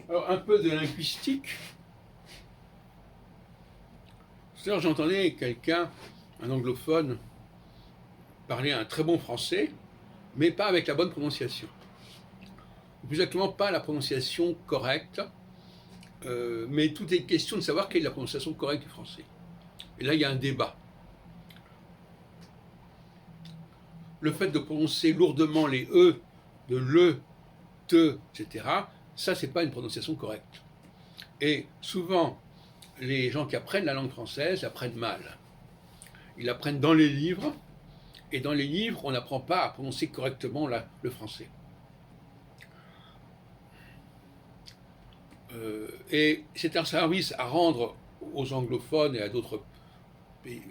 Alors, un peu de linguistique. Tout à l'heure, j'entendais quelqu'un, un anglophone, parler un très bon français, mais pas avec la bonne prononciation. Ou plus exactement, pas la prononciation correcte, mais tout est question de savoir quelle est la prononciation correcte du français. Et là, il y a un débat. Le fait de prononcer lourdement les E, de le, te, etc., ça, c'est pas une prononciation correcte. Et souvent, les gens qui apprennent la langue française apprennent mal. Ils apprennent dans les livres, et dans les livres, on n'apprend pas à prononcer correctement le français. Et c'est un service à rendre aux anglophones et à d'autres pays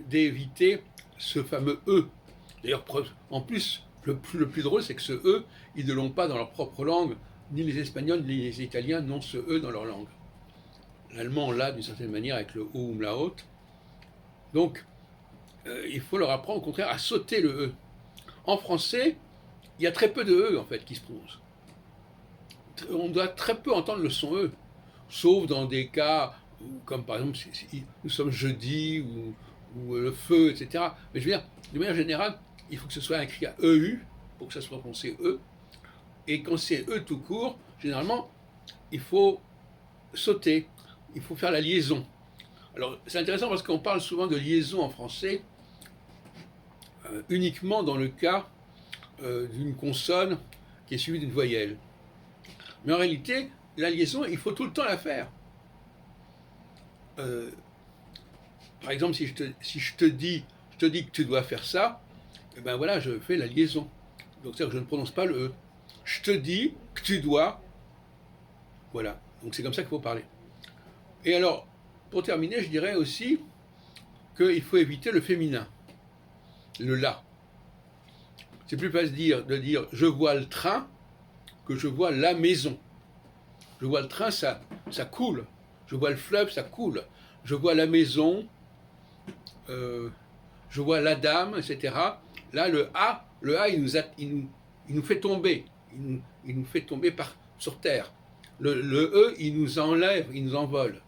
d'éviter ce fameux E. D'ailleurs, en plus, le plus drôle, c'est que ce E, ils ne l'ont pas dans leur propre langue. Ni les Espagnols, ni les Italiens n'ont ce E dans leur langue. L'allemand l'a d'une certaine manière avec le O umlaut. Donc, il faut leur apprendre au contraire à sauter le E. En français, il y a très peu de E en fait qui se prononcent. On doit très peu entendre le son E, sauf dans des cas comme par exemple si nous sommes jeudi ou le feu, etc. Mais je veux dire, de manière générale, il faut que ce soit écrit à EU pour que ça soit prononcé E. Et quand c'est E tout court, généralement, il faut sauter, il faut faire la liaison. Alors c'est intéressant parce qu'on parle souvent de liaison en français uniquement dans le cas d'une consonne qui est suivie d'une voyelle. Mais en réalité, la liaison, il faut tout le temps la faire. Par exemple, si je te dis que tu dois faire ça, et ben voilà, je fais la liaison. Donc c'est-à-dire que je ne prononce pas le E. Je te dis que tu dois. Voilà. Donc c'est comme ça qu'il faut parler. Et alors, pour terminer, je dirais aussi qu'il faut éviter le féminin, le la. C'est plus facile de dire je vois le train que je vois la maison. Je vois le train, ça coule. Je vois le fleuve, ça coule. Je vois la maison, je vois la dame, etc. Là, le A, il nous fait tomber. Il nous fait tomber sur terre. Le E, il nous enlève, il nous envole.